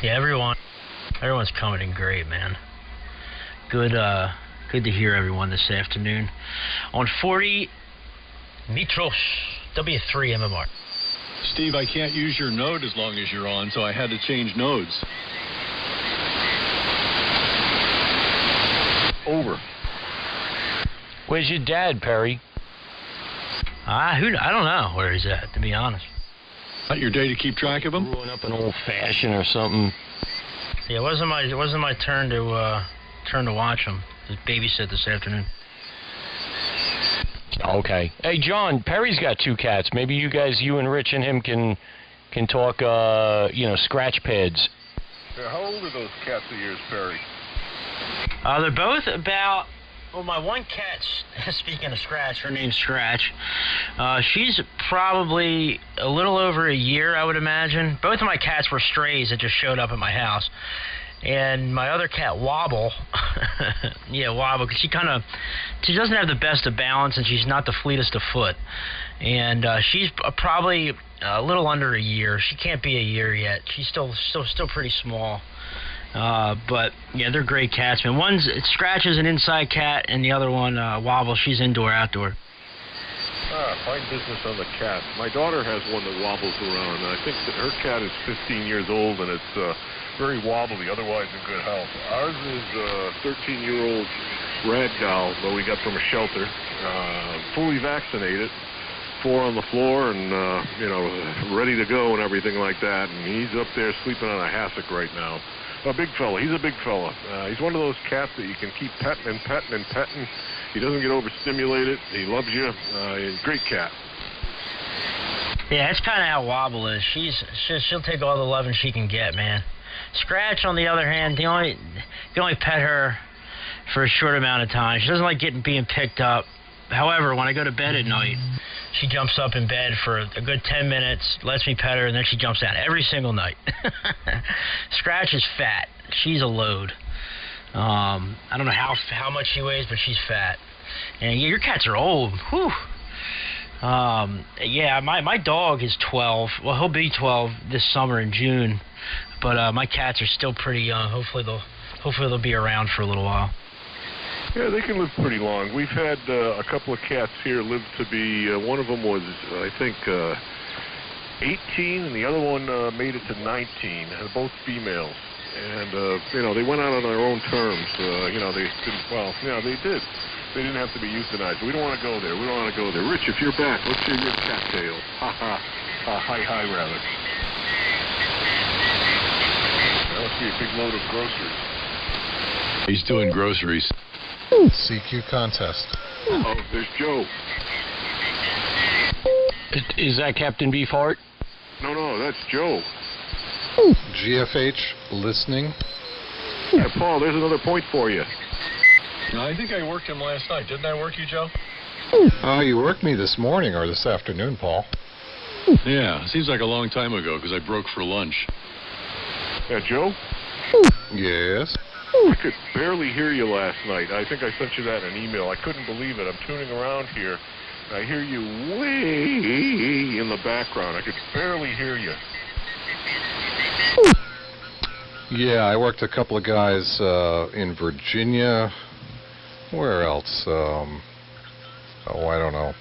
Yeah, everyone's coming in great, man. Good to hear everyone this afternoon on 40 Mitros W3 MMR. Steve, I can't use your node as long as you're on, so I had to change nodes. Over. Where's your dad, Perry? I don't know where he's at, to be honest. Not your day to keep track of him? Brewing up an old-fashioned or something. Yeah, it wasn't my turn to watch him. He babysit this afternoon. Okay. Hey, John, Perry's got 2 cats. Maybe you and Rich and him can talk, scratch pads. Yeah, how old are those cats of yours, Perry? They're both about... Well, my one cat, speaking of Scratch, her name's Scratch. She's probably a little over a year, I would imagine. Both of my cats were strays that just showed up at my house. And my other cat, Wobble, yeah, Wobble, because she doesn't have the best of balance, and she's not the fleetest of foot. And she's probably a little under a year. She can't be a year yet. She's still pretty small. But yeah, they're great cats, man. One's Scratch is an inside cat, and the other one, Wobble, she's indoor, outdoor. Fine business on the cat. My daughter has one that wobbles around. I think that her cat is 15 years old, and it's very wobbly, otherwise in good health. Ours is a 13-year-old ragdoll that we got from a shelter, fully vaccinated, 4 on the floor, and ready to go and everything like that. And he's up there sleeping on a hassock right now. A big fella. He's a big fella. He's one of those cats that you can keep petting and petting and petting. He doesn't get overstimulated. He loves you. He's a great cat. Yeah, that's kind of how Wobble is. She'll take all the loving she can get, man. Scratch, on the other hand, you can only pet her for a short amount of time. She doesn't like being picked up. However, when I go to bed at night, she jumps up in bed for a good 10 minutes, lets me pet her, and then she jumps down every single night. Scratch is fat. She's a load. I don't know how much she weighs, but she's fat. And yeah, your cats are old. Whew. Yeah, my dog is 12. Well, he'll be 12 this summer in June. But my cats are still pretty young. Hopefully they'll be around for a little while. Yeah, they can live pretty long. We've had a couple of cats here live to be, one of them was, I think, 18, and the other one made it to 19. They're both females. And, they went out on their own terms. They didn't, they did. They didn't have to be euthanized. We don't want to go there. Rich, if you're back, let's hear your cat tale. Hi, rather. That must be a big load of groceries. He's doing groceries. CQ contest. Oh, there's Joe. Is that Captain Beefheart? No, that's Joe. GFH listening. Yeah, Paul, there's another point for you. I think I worked him last night. Didn't I work you, Joe? You worked me this morning or this afternoon, Paul. Yeah, seems like a long time ago because I broke for lunch. Yeah, Joe? Yes? I could barely hear you last night. I think I sent you that in an email. I couldn't believe it. I'm tuning around here. I hear you way in the background. I could barely hear you. Yeah, I worked a couple of guys in Virginia. Where else? I don't know.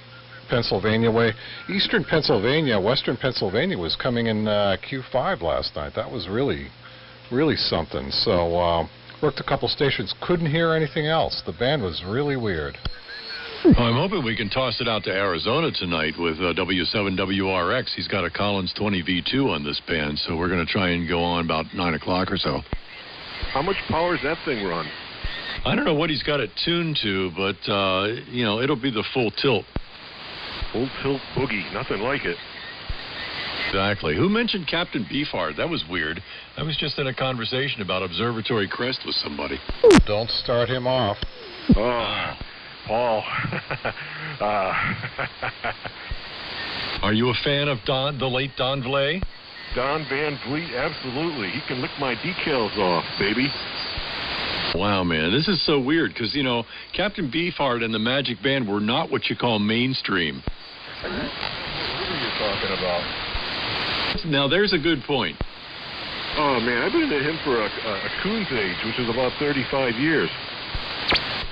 Pennsylvania way. Eastern Pennsylvania, Western Pennsylvania was coming in Q5 last night. That was really something. So, worked a couple stations, couldn't hear anything else. The band was really weird. Well, I'm hoping we can toss it out to Arizona tonight with W7WRX. He's got a Collins 20V2 on this band, so we're going to try and go on about 9 o'clock or so. How much power does that thing run? I don't know what he's got it tuned to, but, it'll be the full tilt. Full tilt boogie, nothing like it. Exactly. Who mentioned Captain Beefheart? That was weird. I was just in a conversation about Observatory Crest with somebody. Don't start him off. Oh, Paul. Are you a fan of the late Don Vlay? Don Van Vliet, absolutely. He can lick my decals off, baby. Wow, man, this is so weird because, Captain Beefheart and the Magic Band were not what you call mainstream. What are you talking about? Now, there's a good point. man, I've been into him for a coon's age, which is about 35 years.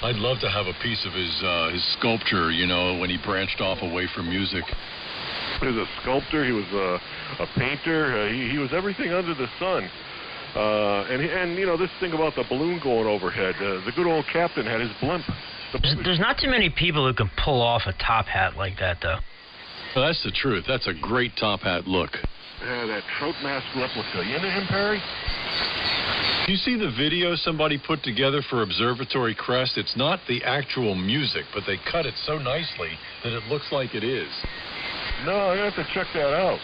I'd love to have a piece of his sculpture, you know, when he branched off away from music. He was a sculptor. He was a painter. He was everything under the sun. And you know, this thing about the balloon going overhead, the good old captain had his blimp. There's not too many people who can pull off a top hat like that, though. Well, that's the truth. That's a great top hat look. Yeah, that trout mask replica. You into him, Perry? You see the video somebody put together for Observatory Crest? It's not the actual music, but they cut it so nicely that it looks like it is. No, I have to check that out.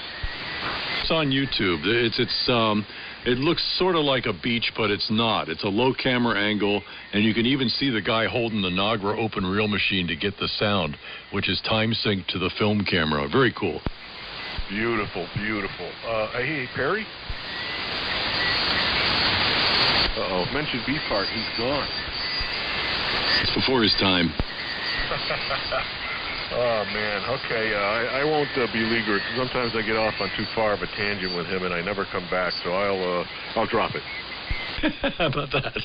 It's on YouTube. It looks sort of like a beach, but it's not. It's a low camera angle, and you can even see the guy holding the Nagra open reel machine to get the sound, which is time synced to the film camera. Very cool. Beautiful, beautiful. Hey, Perry? Uh-oh, mentioned Beefheart. He's gone. It's before his time. Oh, man. Okay, I won't beleaguer it. Sometimes I get off on too far of a tangent with him, and I never come back, so I'll drop it. How about that?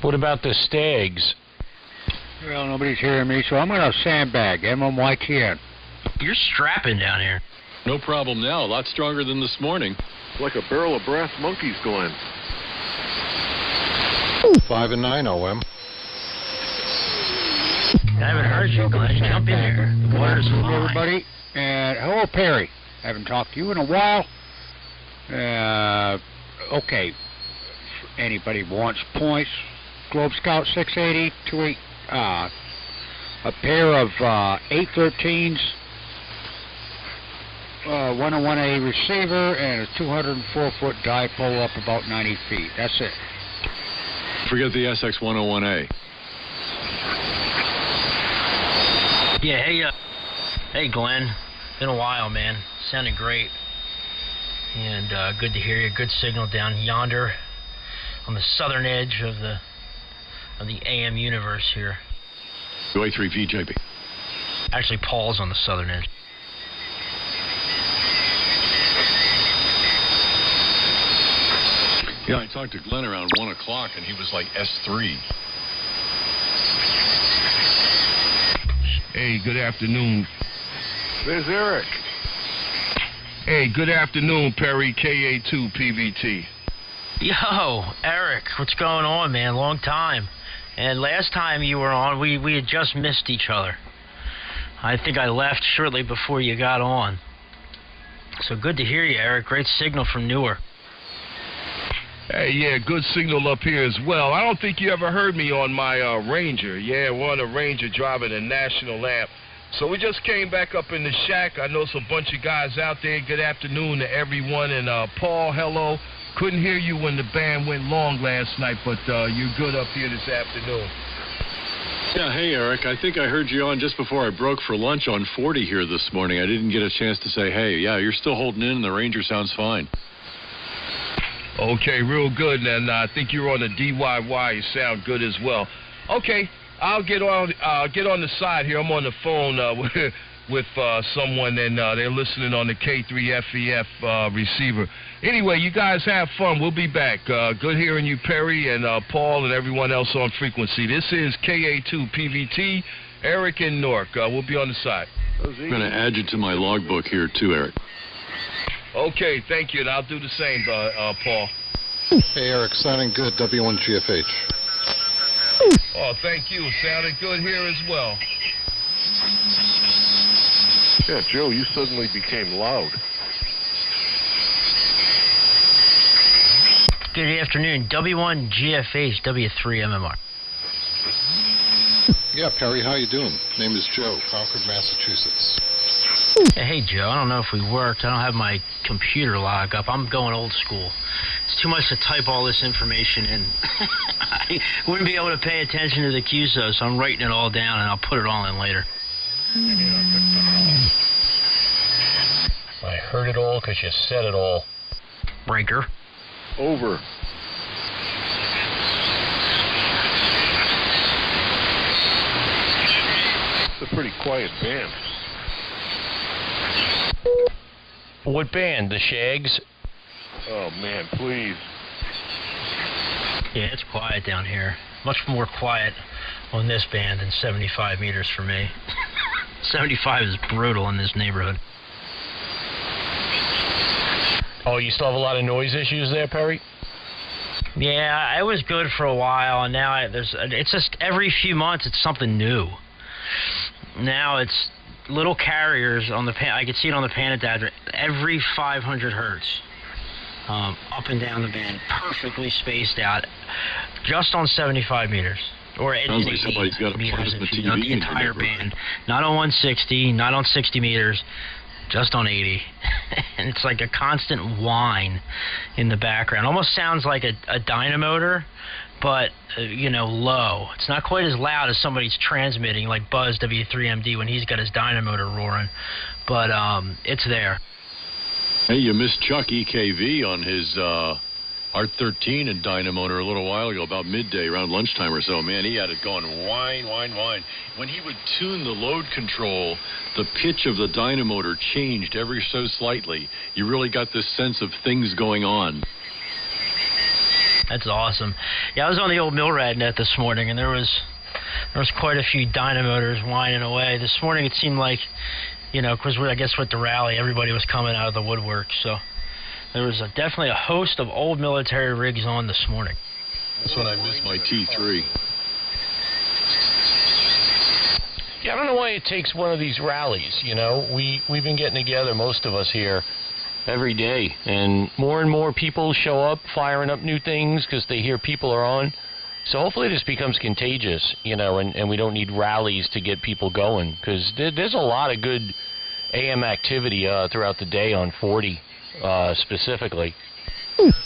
What about the Stags? Well, nobody's hearing me, so I'm going to sandbag. MMYTN. You're strapping down here. No problem now. A lot stronger than this morning. Like a barrel of brass monkeys, Glenn. 5 and 9 OM. I haven't heard you, Glenn. Jump in here. The water's fine. Everybody, and hello, Perry. Haven't talked to you in a while. Okay. Anybody wants points? Globe Scout 680, a pair of 813s, 101A receiver, and a 204-foot dipole up about 90 feet. That's it. Forget the SX-101A. Yeah, hey, Glenn. Been a while, man. Sounded great. And good to hear you. Good signal down yonder on the southern edge of the AM universe here. A3VJB. Actually, Paul's on the southern edge. Yeah, I talked to Glenn around 1 o'clock, and he was like S3. Hey, good afternoon. There's Eric. Hey, good afternoon, Perry, KA2 PVT. Yo, Eric, what's going on, man? Long time. And last time you were on, we had just missed each other. I think I left shortly before you got on. So good to hear you, Eric. Great signal from Newark. Hey, yeah, good signal up here as well. I don't think you ever heard me on my Ranger. Yeah, we're on a Ranger driving a National Amp. So we just came back up in the shack. I know it's a bunch of guys out there. Good afternoon to everyone. And Paul, hello. Couldn't hear you when the band went long last night, but you're good up here this afternoon. Yeah, hey, Eric. I think I heard you on just before I broke for lunch on 40 here this morning. I didn't get a chance to say, hey, yeah, you're still holding in, and the Ranger sounds fine. Okay, real good, and I think you're on the DYY. You sound good as well. Okay, I'll get on the side here. I'm on the phone with someone, and they're listening on the K3FEF receiver. Anyway, you guys have fun. We'll be back. Good hearing you, Perry, and Paul, and everyone else on frequency. This is KA2 PVT, Eric and Newark. We'll be on the side. I'm going to add you to my logbook here, too, Eric. Okay, thank you, and I'll do the same, Paul. Hey, Eric, sounding good, W1GFH. Oh, thank you. Sounded good here as well. Yeah, Joe, you suddenly became loud. Good afternoon. W1GFH, W3MMR. Yeah, Perry, how you doing? Name is Joe, Concord, Massachusetts. Hey, Joe, I don't know if we worked. I don't have my computer log up. I'm going old school. It's too much to type all this information in. I wouldn't be able to pay attention to the QSO, so I'm writing it all down, and I'll put it all in later. I heard it all because you said it all. Breaker. Over. It's a pretty quiet band. What band? The Shags? Oh, man, please. Yeah, it's quiet down here. Much more quiet on this band than 75 meters for me. 75 is brutal in this neighborhood. Oh, you still have a lot of noise issues there, Perry? Yeah, it was good for a while, and now it's just every few months it's something new. Now it's little carriers on the I can see it on the pan adapter every 500 hertz, up and down the band, perfectly spaced out, just on 75 meters. Or Sounds like somebody's got a plasma TV not the entire band, not on 160, not on 60 meters, just on 80. And it's like a constant whine in the background. Almost sounds like a dynamotor, but low. It's not quite as loud as somebody's transmitting, like Buzz W3MD when he's got his dynamotor roaring, but it's there. Hey, you missed Chuck EKV on his Art-13 and dynamotor a little while ago, about midday, around lunchtime or so. Man, he had it going whine, whine, whine. When he would tune the load control, the pitch of the dynamotor changed ever so slightly. You really got this sense of things going on. That's awesome. Yeah, I was on the old Milrad net this morning, and there was quite a few dynamotors whining away. This morning it seemed like, because I guess with the rally, everybody was coming out of the woodwork, so there was definitely a host of old military rigs on this morning. That's when I missed my T3. Yeah, I don't know why it takes one of these rallies, We've been getting together, most of us here, every day, and more people show up, firing up new things because they hear people are on. So hopefully this becomes contagious, and we don't need rallies to get people going, because there's a lot of good AM activity throughout the day on 40 specifically.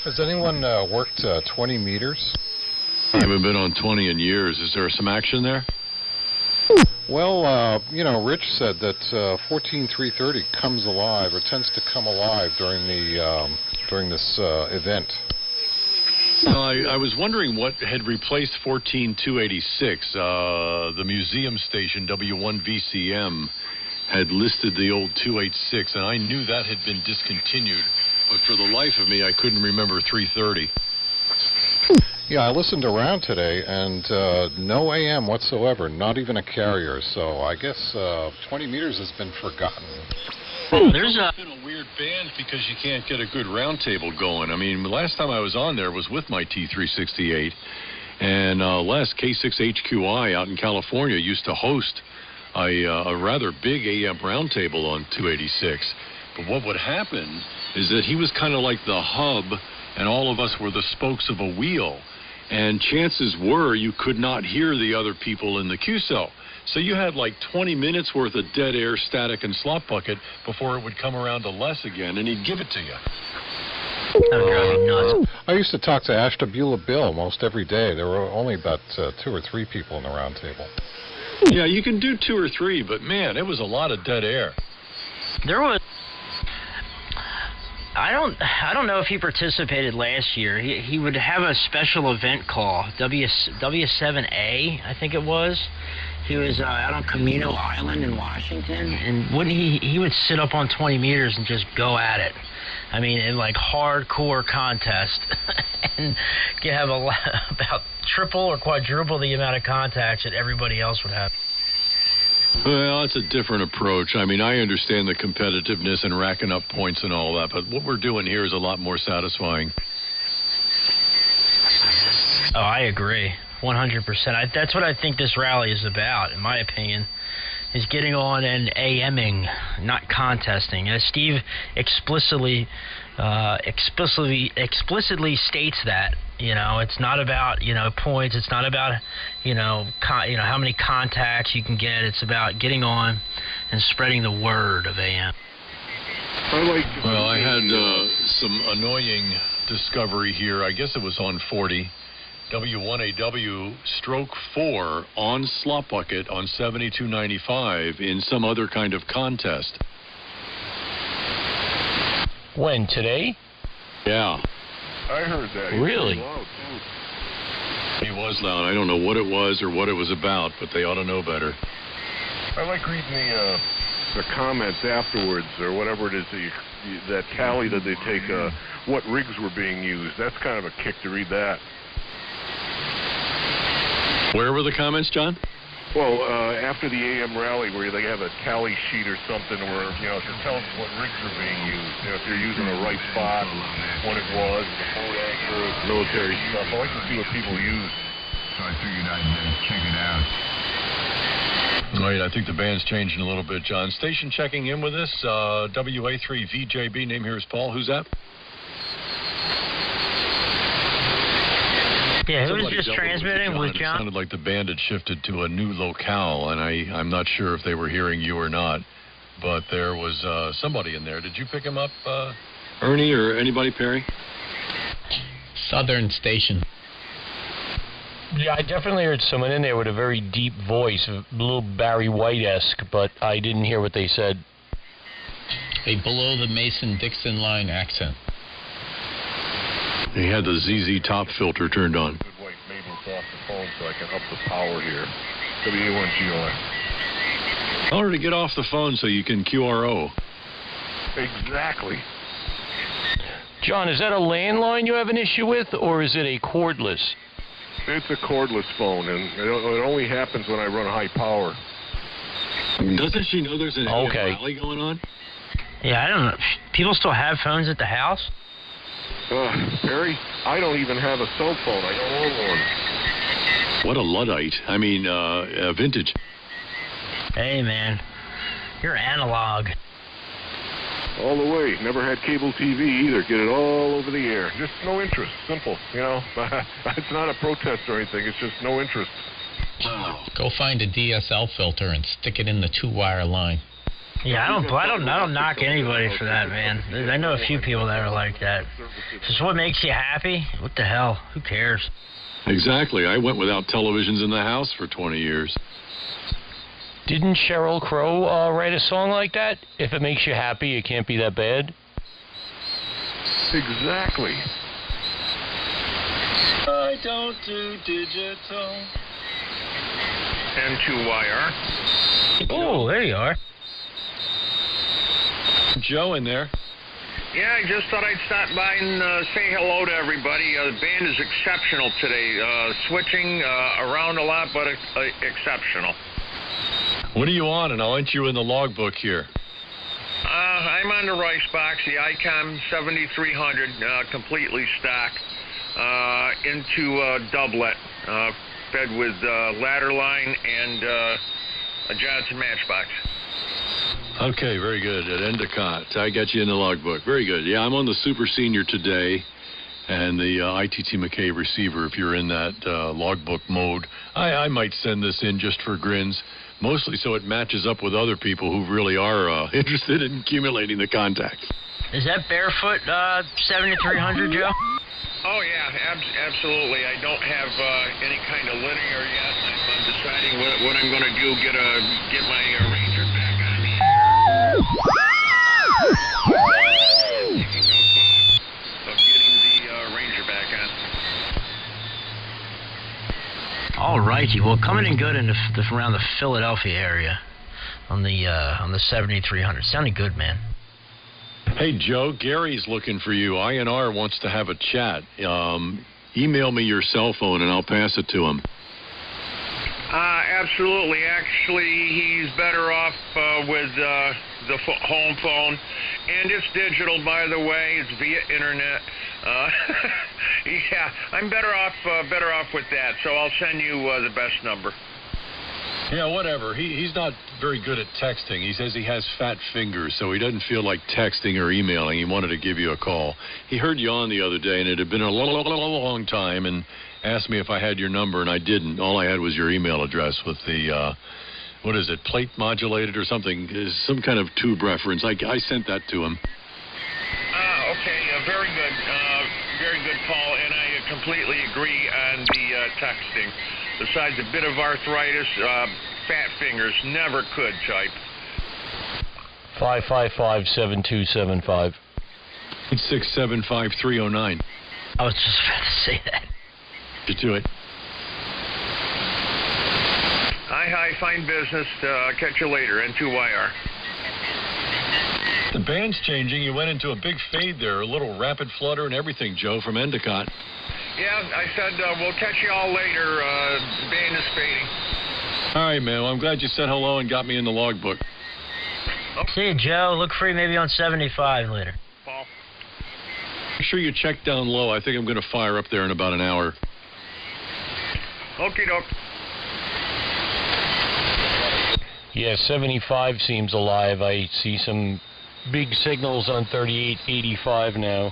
Has anyone worked 20 meters? I haven't been on 20 in years. Is there some action there? Well, Rich said that 14330 comes alive, or tends to come alive during this event. Well, I was wondering what had replaced 14286. The museum station W1VCM had listed the old 286, and I knew that had been discontinued, but for the life of me, I couldn't remember 330. Yeah, I listened around today, and no AM whatsoever, not even a carrier, so I guess 20 meters has been forgotten. There's been a weird band because you can't get a good roundtable going. I mean, the last time I was on there was with my T368, and Les K6HQI out in California used to host a rather big AM roundtable on 286. But what would happen is that he was kind of like the hub, and all of us were the spokes of a wheel. And chances were you could not hear the other people in the QSO. So you had like 20 minutes worth of dead air, static, and slop bucket before it would come around to Les again, and he'd give it to you. That would drive me nuts. I used to talk to Ashtabula Bill most every day. There were only about 2 or 3 people in the round table. Yeah, you can do 2 or 3, but man, it was a lot of dead air. There was. I don't know if he participated last year. He would have a special event call, W7A, I think it was. He was out on Camino Island in Washington, and wouldn't he would sit up on 20 meters and just go at it. I mean, in like hardcore contest, and you have about triple or quadruple the amount of contacts that everybody else would have. Well, it's a different approach. I mean, I understand the competitiveness and racking up points and all that, but what we're doing here is a lot more satisfying. Oh, I agree. 100%. That's what I think this rally is about, in my opinion, is getting on and AMing, not contesting. As Steve explicitly states that, it's not about, points. It's not about, how many contacts you can get. It's about getting on and spreading the word of AM. Well, I had some annoying discovery here. I guess it was on 40. W1AW stroke 4 on slop bucket on 7295 in some other kind of contest. When, today? Yeah. I heard that. Really? He was loud. I don't know what it was or what it was about, but they ought to know better. I like reading the comments afterwards, or whatever it is that that tally that they take, what rigs were being used. That's kind of a kick to read that. Where were the comments, John? Well, after the AM rally, where they have a tally sheet or something, where to tell us what rigs are being used. If they're using the right spot, what it was, the boat anchor, military stuff. I like to see what people use. So I figured I'd check it out. Right, I think the band's changing a little bit, John. Station checking in with us, WA3VJB. Name here is Paul. Who's that? Yeah, who was Somebody just doubled transmitting with It John? sounded like the band had shifted to a new locale, and I'm not sure if they were hearing you or not. But there was somebody in there. Did you pick him up, Ernie, or anybody, Perry? Southern Station. Yeah, I definitely heard someone in there with a very deep voice, a little Barry White-esque, but I didn't hear what they said. A below the Mason-Dixon line accent. He had the ZZ Top filter turned on. Good white Mabel's off the phone so I can up the power here. WA1GON. Tell her to get off the phone so you can QRO. Exactly. John, is that a landline you have an issue with, or is it a cordless? It's a cordless phone, and it only happens when I run high power. Doesn't she know there's an Okay. rally going on? Yeah, I don't know. People still have phones at the house? Perry, I don't even have a cell phone. I don't own one. What a Luddite. I mean, vintage. Hey, man. You're analog. All the way. Never had cable TV either. Get it all over the air. Just no interest. Simple. It's not a protest or anything. It's just no interest. Go find a DSL filter and stick it in the 2-wire line. Yeah, I don't knock anybody for that, man. I know a few people that are like that. Is this what makes you happy? What the hell? Who cares? Exactly. I went without televisions in the house for 20 years. Didn't Sheryl Crow write a song like that? If it makes you happy, it can't be that bad. Exactly. I don't do digital. N2YR. Oh, there you are. Joe in there. Yeah, I just thought I'd stop by and say hello to everybody. The band is exceptional today. Switching around a lot, but exceptional. What are you on? And I'll enter you in the logbook here. I'm on the Rice Box, the ICOM 7300, completely stocked, into a doublet, fed with ladder line and a Johnson matchbox. Okay, very good. At Endicott. I got you in the logbook. Very good. Yeah, I'm on the Super Senior today and the ITT McKay receiver if you're in that logbook mode. I might send this in just for grins, mostly so it matches up with other people who really are interested in accumulating the contacts. Is that barefoot 7300, Joe? Oh, yeah, absolutely. I don't have any kind of linear yet. I'm deciding what I'm going to do, get my Ranger back on the air. Of getting the Ranger back on. All righty. Well, coming in good in around the Philadelphia area on the 7300. Sounded good, man. Hey, Joe, Gary's looking for you. INR wants to have a chat. Email me your cell phone, and I'll pass it to him. Absolutely. Actually, he's better off with the home phone. And it's digital, by the way. It's via internet. Yeah, I'm better off with that. So I'll send you the best number. Yeah, whatever. He's not very good at texting. He says he has fat fingers, so he doesn't feel like texting or emailing. He wanted to give you a call. He heard you on the other day, and it had been a long time, and asked me if I had your number, and I didn't. All I had was your email address with the, what is it, plate modulated or something? Some kind of tube reference. I sent that to him. Okay, very good. Very good, Paul, and I completely agree on the texting. Besides a bit of arthritis, fat fingers, never could type. 555-7275. 8675309. I was just about to say that. Get to it. Hi, fine business. Catch you later, N2YR. The band's changing. You went into a big fade there, a little rapid flutter and everything, Joe, from Endicott. Yeah, I said we'll catch you all later. The band is fading. All right, man. Well, I'm glad you said hello and got me in the logbook. See you, Joe. Look free maybe on 75 later. Paul. Make sure you check down low. I think I'm going to fire up there in about an hour. Okie doke. Yeah, 75 seems alive. I see some big signals on 3885 now.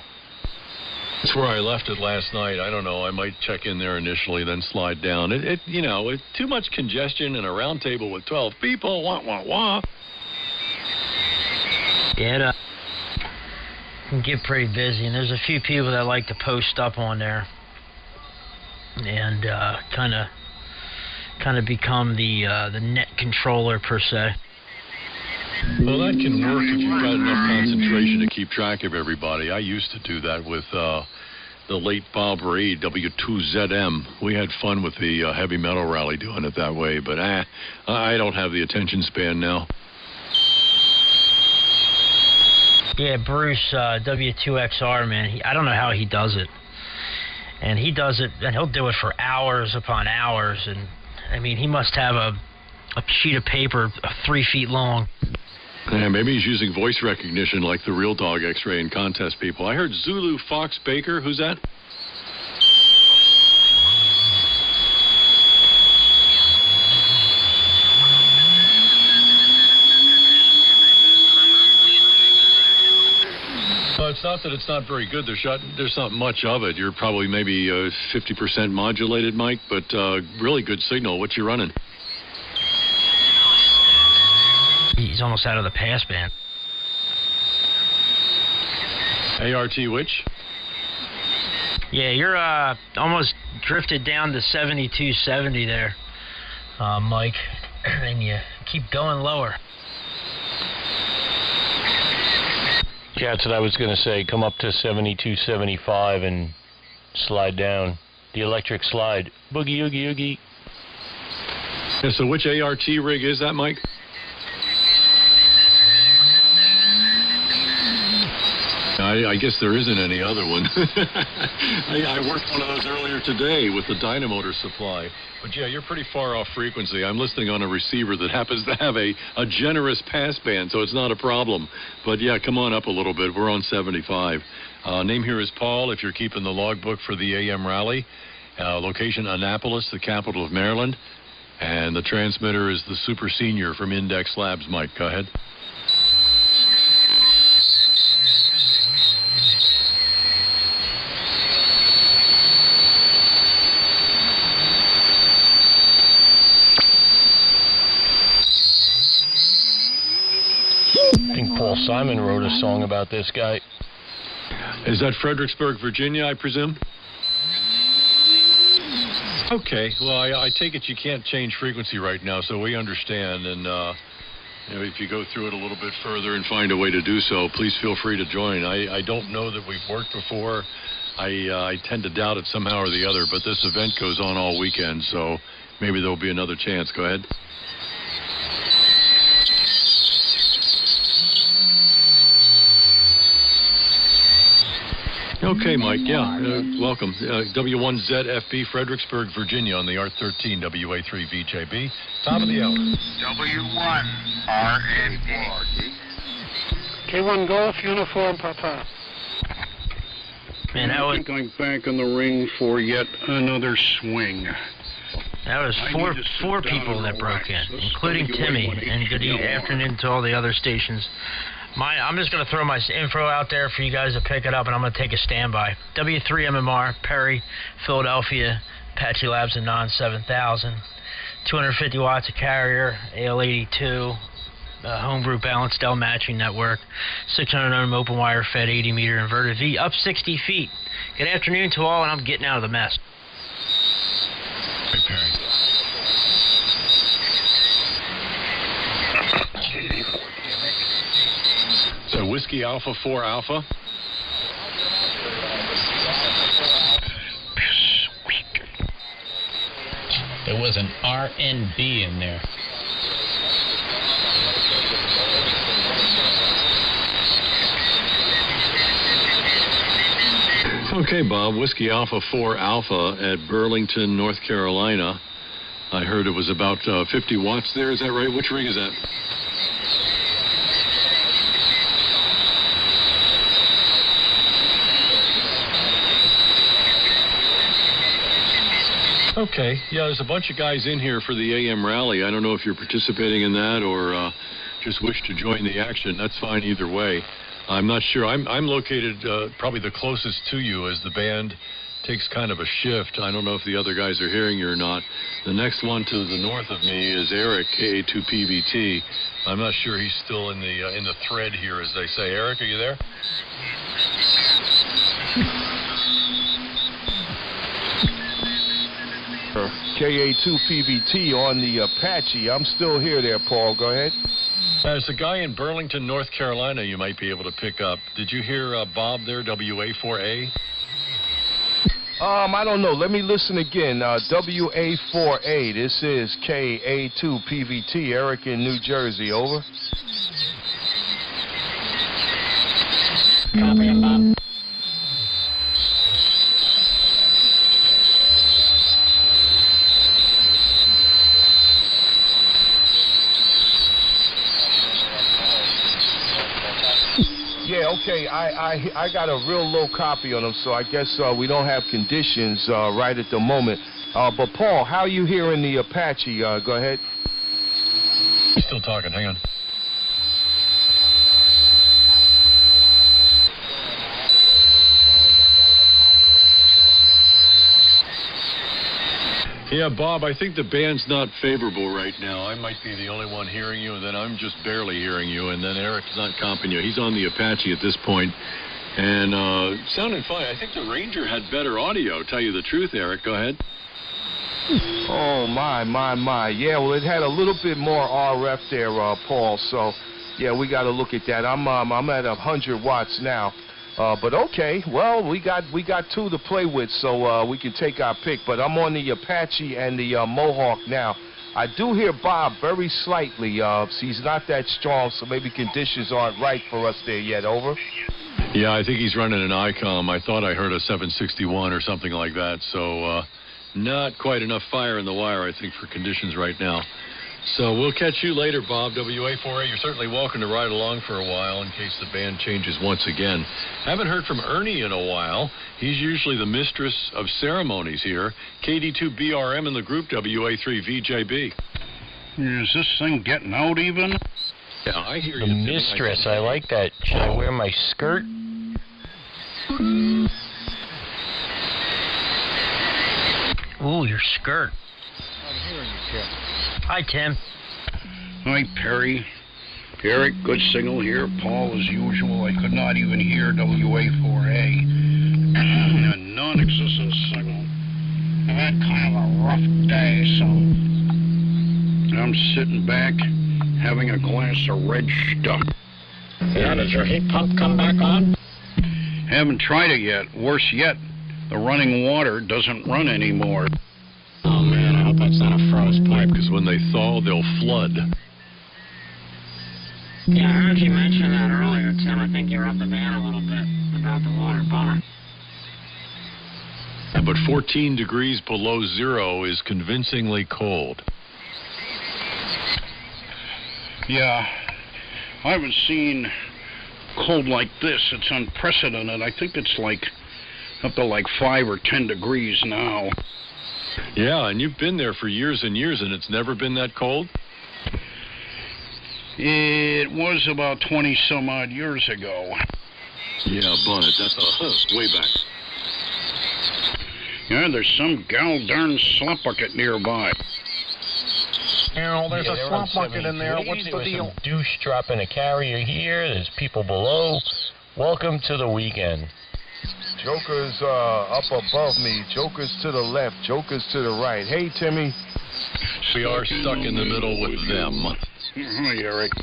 That's where I left it last night. I don't know. I might check in there initially, then slide down. It's too much congestion and a round table with 12 people. Wah, wah, wah. Yeah, it can get pretty busy, and there's a few people that like to post up on there and kind of become the net controller per se. Well, that can work if you've got enough concentration to keep track of everybody. I used to do that with the late Bob Reed, W2ZM. We had fun with the heavy metal rally doing it that way, but I don't have the attention span now. Yeah, Bruce, W2XR, man, I don't know how he does it. And he does it, and he'll do it for hours upon hours. And, I mean, he must have a sheet of paper 3 feet long. Yeah, maybe he's using voice recognition like the Real Dog X-Ray and contest people. I heard Zulu Fox Baker. Who's that? Well, it's not that it's not very good. There's not much of it. You're probably maybe 50% modulated, Mike, but really good signal. What you running? He's almost out of the passband. ART which? Yeah, you're almost drifted down to 7270 there, Mike, and you keep going lower. Yeah, that's what I was going to say. Come up to 7275 and slide down. The electric slide. Boogie, oogie, oogie. Yeah, so which ART rig is that, Mike? I guess there isn't any other one. I worked one of those earlier today with the dynamotor supply. But yeah, you're pretty far off frequency. I'm listening on a receiver that happens to have a generous passband, so it's not a problem. But yeah, come on up a little bit. We're on 75. Name here is Paul, if you're keeping the logbook for the AM rally. Location Annapolis, the capital of Maryland. And the transmitter is the Super Senior from Index Labs. Mike, go ahead. I think Paul Simon wrote a song about this guy. Is that Fredericksburg, Virginia, I presume? Okay, well, I take it you can't change frequency right now, so we understand. And if you go through it a little bit further and find a way to do so, please feel free to join. I don't know that we've worked before. I tend to doubt it somehow or the other, but this event goes on all weekend, so maybe there'll be another chance. Go ahead. Okay, Mike. Yeah, welcome. W1ZFB, Fredericksburg, Virginia, on the R13 WA3VJB. Top of the hour. W1RND. K1 Golf Uniform Papa. Man, that I was think I'm back in the ring for yet another swing. four people that broke in, including Timmy. And good afternoon to all the other stations. I'm just going to throw my info out there for you guys to pick it up, and I'm going to take a standby. W3MMR, Perry, Philadelphia, Apache Labs and Non 7000, 250 watts of carrier, AL82, homebrew balanced Dell matching network, 600 ohm open wire fed 80 meter inverted V, up 60 feet. Good afternoon to all, and I'm getting out of the mess. Hey, Perry. So Whiskey Alpha 4 Alpha. There was an RNB in there. Okay, Bob, Whiskey Alpha 4 Alpha at Burlington, North Carolina. I heard it was about 50 watts there. Is that right? Which ring is that? Okay. Yeah, there's a bunch of guys in here for the AM rally. I don't know if you're participating in that or just wish to join the action. That's fine either way. I'm not sure. I'm located probably the closest to you as the band takes kind of a shift. I don't know if the other guys are hearing you or not. The next one to the north of me is Eric, KA2PVT. I'm not sure he's still in the thread here, as they say. Eric, are you there? KA2PVT on the Apache. I'm still here there, Paul. Go ahead. There's a guy in Burlington, North Carolina you might be able to pick up. Did you hear Bob there, WA4A? I don't know. Let me listen again. WA4A. This is KA2PVT. Eric in New Jersey. Over. Copy, Bob. Yeah, okay. I got a real low copy on them, so I guess we don't have conditions right at the moment. But Paul, how you hearing the Apache? Go ahead. He's still talking. Hang on. Yeah, Bob, I think the band's not favorable right now. I might be the only one hearing you, and then I'm just barely hearing you, and then Eric's not comping you. He's on the Apache at this point, and sounded fine. I think the Ranger had better audio, tell you the truth, Eric. Go ahead. Oh, my. Yeah, well, it had a little bit more RF there, Paul, so, yeah, we got to look at that. I'm at 100 watts now. But okay, well, we got two to play with, so we can take our pick. But I'm on the Apache and the Mohawk now. I do hear Bob very slightly. He's not that strong, so maybe conditions aren't right for us there yet. Over. Yeah, I think he's running an ICOM. I thought I heard a 761 or something like that. So not quite enough fire in the wire, I think, for conditions right now. So we'll catch you later, Bob. WA4A, you're certainly welcome to ride along for a while in case the band changes once again. Haven't heard from Ernie in a while. He's usually the mistress of ceremonies here. KD2BRM in the group, WA3VJB. Is this thing getting out even? Yeah, I hear the you. Mistress, I like that. Should I wear my skirt? Ooh, your skirt. I'm hearing you, Tim. Hi, Tim. Hi, Perry. Eric, good signal here. Paul, as usual, I could not even hear WA4A. A non-existent signal. I had kind of a rough day, so I'm sitting back, having a glass of red stuff. Yeah, does your heat pump come back on? Haven't tried it yet. Worse yet, the running water doesn't run anymore. Oh, man, I hope that's not a froze pipe. Because when they thaw, they'll flood. Yeah, I heard you mention that earlier, Tim. I think you're up the man a little bit about the water bummer. But 14 degrees below zero is convincingly cold. Yeah, I haven't seen cold like this. It's unprecedented. I think it's like up to like 5 or 10 degrees now. Yeah, and you've been there for years and years, and it's never been that cold? It was about 20-some-odd years ago. Yeah, but that's way back. Yeah, there's some gal darn slop bucket nearby. You know, there's a slop bucket in there. What's the deal? Some douche dropping a carrier here. There's people below. Welcome to the weekend. Joker's up above me. Joker's to the left. Joker's to the right. Hey, Timmy. We are stuck in the middle with them. Hi, Eric.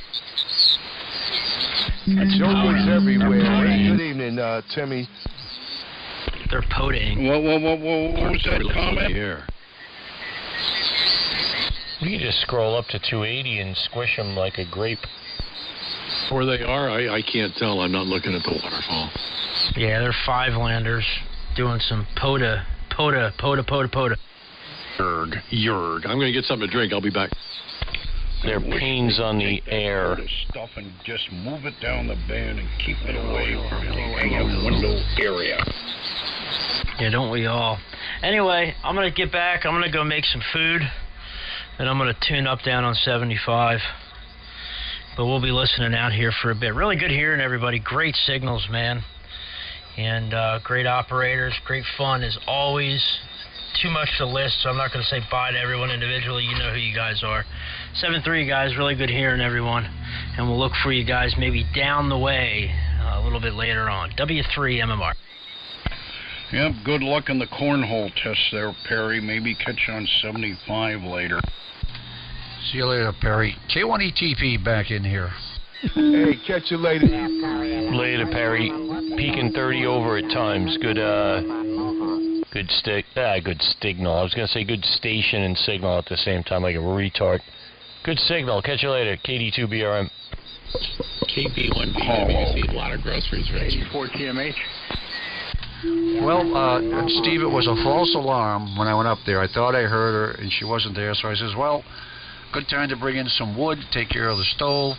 Joker's everywhere. Hey, good evening, Timmy. They're poting. What was that comment? Here. We can just scroll up to 280 and squish them like a grape. Where they are, I can't tell. I'm not looking at the waterfall. Yeah, they're 5-landers. doing some POTA. Yerg. I'm going to get something to drink. I'll be back. Their pains on the air. Stuff and just move it down the band and keep it away from the AM window area. Yeah, don't we all? Anyway, I'm going to get back. I'm going to go make some food. And I'm going to tune up down on 75. But we'll be listening out here for a bit. Really good hearing everybody. Great signals, man. And great operators. Great fun as always. Too much to list, so I'm not going to say bye to everyone individually. You know who you guys are. 7-3, guys. Really good hearing everyone. And we'll look for you guys maybe down the way a little bit later on. W3 MMR. Yep, good luck in the cornhole test there, Perry. Maybe catch you on 75 later. See you later, Perry. K1ETP back in here. Hey, catch you later. Later, Perry. Peaking 30 over at times. Good signal. I was going to say good station and signal at the same time, like a retard. Good signal. Catch you later. KD2BRM. KB1BWC. A lot of groceries, right? 84 TMH. Well, Steve, it was a false alarm when I went up there. I thought I heard her, and she wasn't there, so I says, well, good time to bring in some wood, take care of the stove.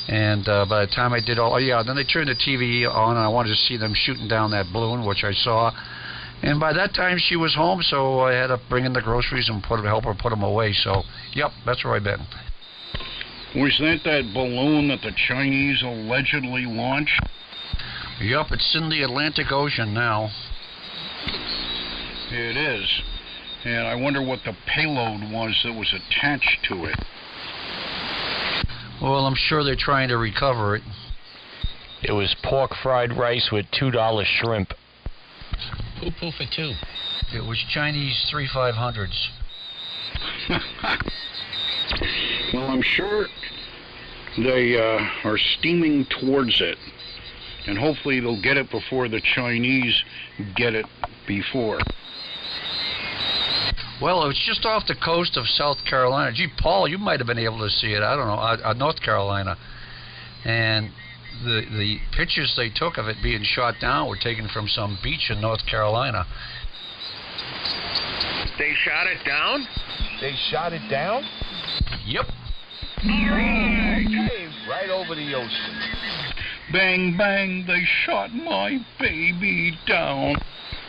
And by the time I did then they turned the TV on, and I wanted to see them shooting down that balloon, which I saw. And by that time, she was home, so I had to bring in the groceries and help her put them away. So, yep, that's where I've been. Was that balloon that the Chinese allegedly launched? Yep, it's in the Atlantic Ocean now. It is. And I wonder what the payload was that was attached to it. Well, I'm sure they're trying to recover it. It was pork fried rice with $2 shrimp. Poo-poo for two. It was Chinese 3500s. Well, I'm sure they are steaming towards it. And hopefully they'll get it before the Chinese get it before. Well, it was just off the coast of South Carolina. Gee, Paul, you might have been able to see it. I don't know, North Carolina. And the pictures they took of it being shot down were taken from some beach in North Carolina. They shot it down? They shot it down? Yep. Right over the ocean. Bang, bang, they shot my baby down.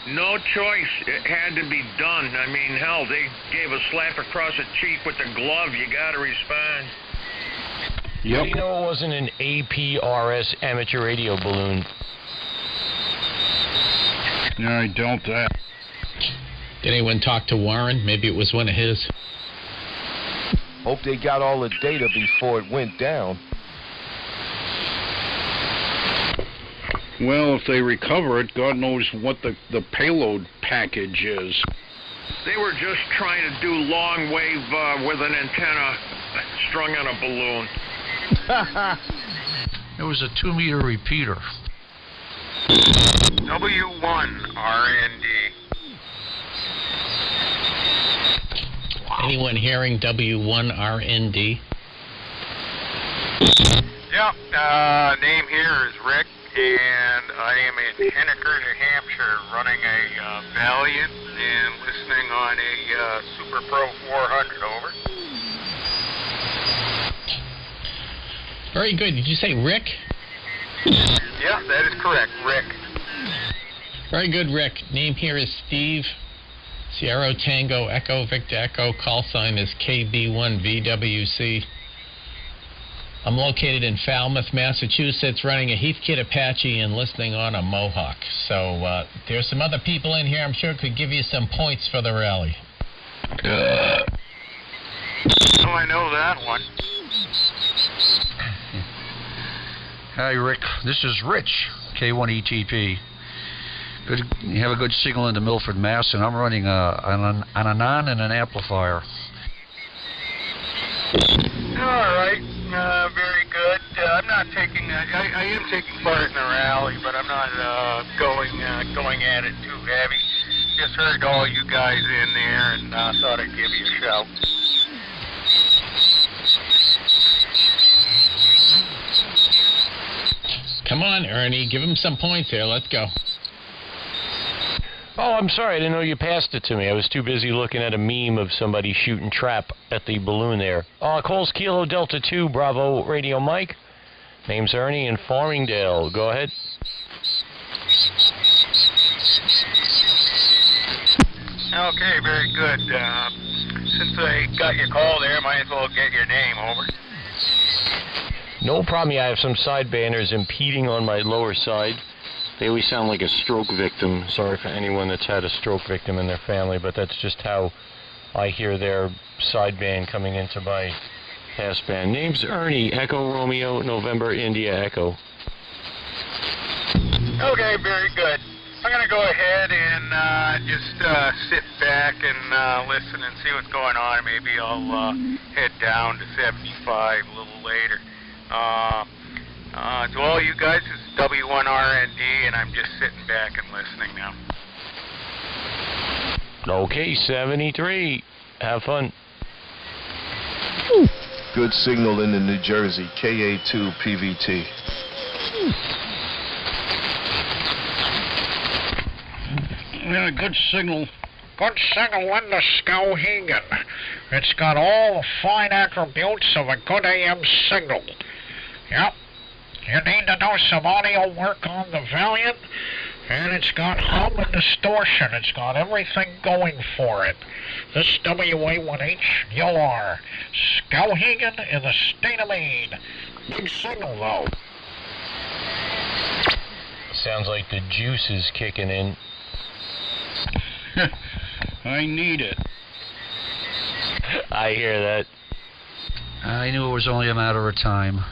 No choice. It had to be done. I mean, hell, they gave a slap across the cheek with the glove. You gotta respond. Yep. You know it wasn't an APRS amateur radio balloon. Yeah, I doubt that. Did anyone talk to Warren? Maybe it was one of his. Hope they got all the data before it went down. Well, if they recover it, God knows what the payload package is. They were just trying to do long wave with an antenna strung on a balloon. It was a 2-meter repeater. W1 RND. Anyone hearing W1RND? Yeah, name here is Rick, and I am in Henniker, New Hampshire, running a Valiant and listening on a Super Pro 400, over. Very good. Did you say Rick? Yeah, that is correct, Rick. Very good, Rick. Name here is Steve. Sierra Tango Echo Victor Echo. Call sign is KB1VWC. I'm located in Falmouth, Massachusetts, running a Heathkit Apache and listening on a Mohawk. So there's some other people in here I'm sure could give you some points for the rally. Oh, I know that one. Hi, Rick. This is Rich, K1ETP. Good. You have a good signal into Milford, Mass, and I'm running an anon and an amplifier. All right, very good. I'm not taking. I am taking part in the rally, but I'm not going at it too heavy. Just heard all you guys in there, and thought I'd give you a shout. Come on, Ernie. Give him some points here. Let's go. Oh, I'm sorry. I didn't know you passed it to me. I was too busy looking at a meme of somebody shooting trap at the balloon there. Calls Kilo Delta 2, Bravo Radio Mike. Name's Ernie in Farmingdale. Go ahead. Okay, very good. Since I got your call there, might as well get your name, over. No problem. Yeah, I have some side banners impeding on my lower side. They always sound like a stroke victim. Sorry for anyone that's had a stroke victim in their family, but that's just how I hear their sideband coming into my passband. Name's Ernie, Echo Romeo, November, India, Echo. Okay, very good. I'm going to go ahead and just sit back and listen and see what's going on. Maybe I'll head down to 75 a little later. To all you guys, this is W1RND, and I'm just sitting back and listening now. Okay, 73. Have fun. Good signal in the New Jersey, KA2 PVT. Yeah, good signal. Good signal in the Skowhegan. It's got all the fine attributes of a good AM signal. Yep. You need to do some audio work on the Valiant, and it's got hum and distortion. It's got everything going for it. This WA1H, UR. Skowhegan in the state of Maine. Big signal, though. Sounds like the juice is kicking in. I need it. I hear that. I knew it was only a matter of time.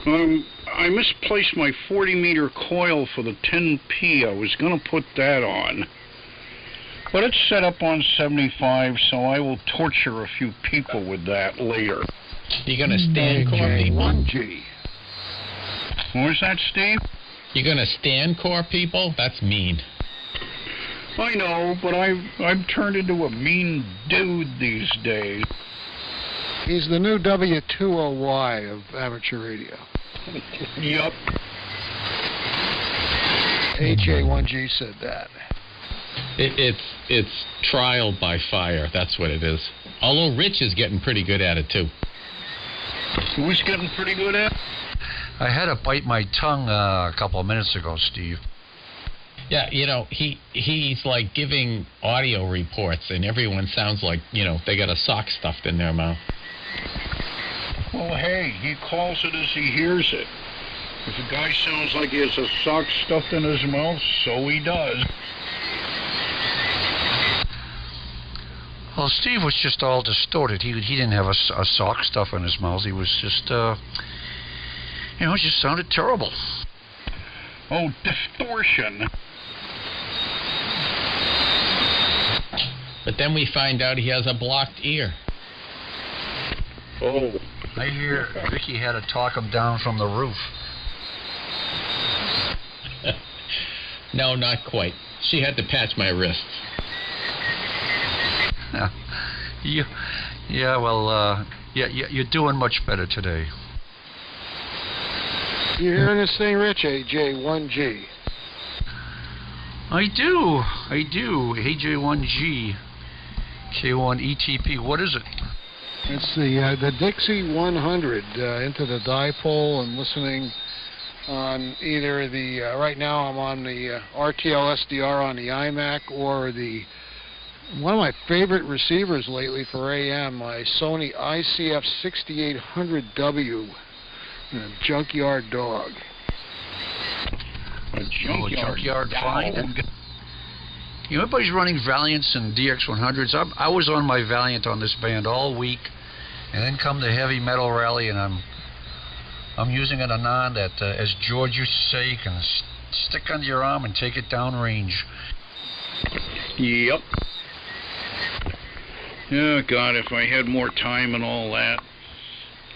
I misplaced my 40-meter coil for the 10P. I was going to put that on. But it's set up on 75, so I will torture a few people with that later. You're going to stand core people? J1G. Where's that, Steve? You're going to stand core people? That's mean. I know, but I've turned into a mean dude these days. He's the new W2OY of amateur radio. Yup. HA1G said that. It's trial by fire. That's what it is. Although Rich is getting pretty good at it, too. Who's getting pretty good at it? I had to bite my tongue a couple of minutes ago, Steve. Yeah, you know, he's like giving audio reports, and everyone sounds like, you know, they got a sock stuffed in their mouth. Well, hey, he calls it as he hears it. If a guy sounds like he has a sock stuffed in his mouth, so he does. Well, Steve was just all distorted. He didn't have a sock stuff in his mouth. He was just, you know, it just sounded terrible. Oh, distortion. But then we find out he has a blocked ear. Oh. I hear Vicky had to talk him down from the roof. No, not quite. She had to patch my wrists. You're doing much better today. You hearing this thing, Rich? AJ1G. I do. AJ1G. K1ETP. What is it? It's the Dixie 100 into the dipole and listening on either the, right now I'm on the RTL SDR on the iMac or one of my favorite receivers lately for AM, my Sony ICF 6800W, Junkyard Dog. A junkyard find. You know, everybody's running Valiants and DX100s. I was on my Valiant on this band all week, and then come the heavy metal rally, and I'm using an Anand that, as George used to say, you can stick under your arm and take it down range. Yep. Oh, God, if I had more time and all that,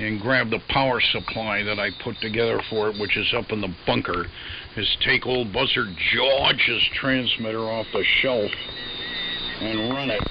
and grab the power supply that I put together for it, which is up in the bunker, is take old Buzzard George's transmitter off the shelf and run it.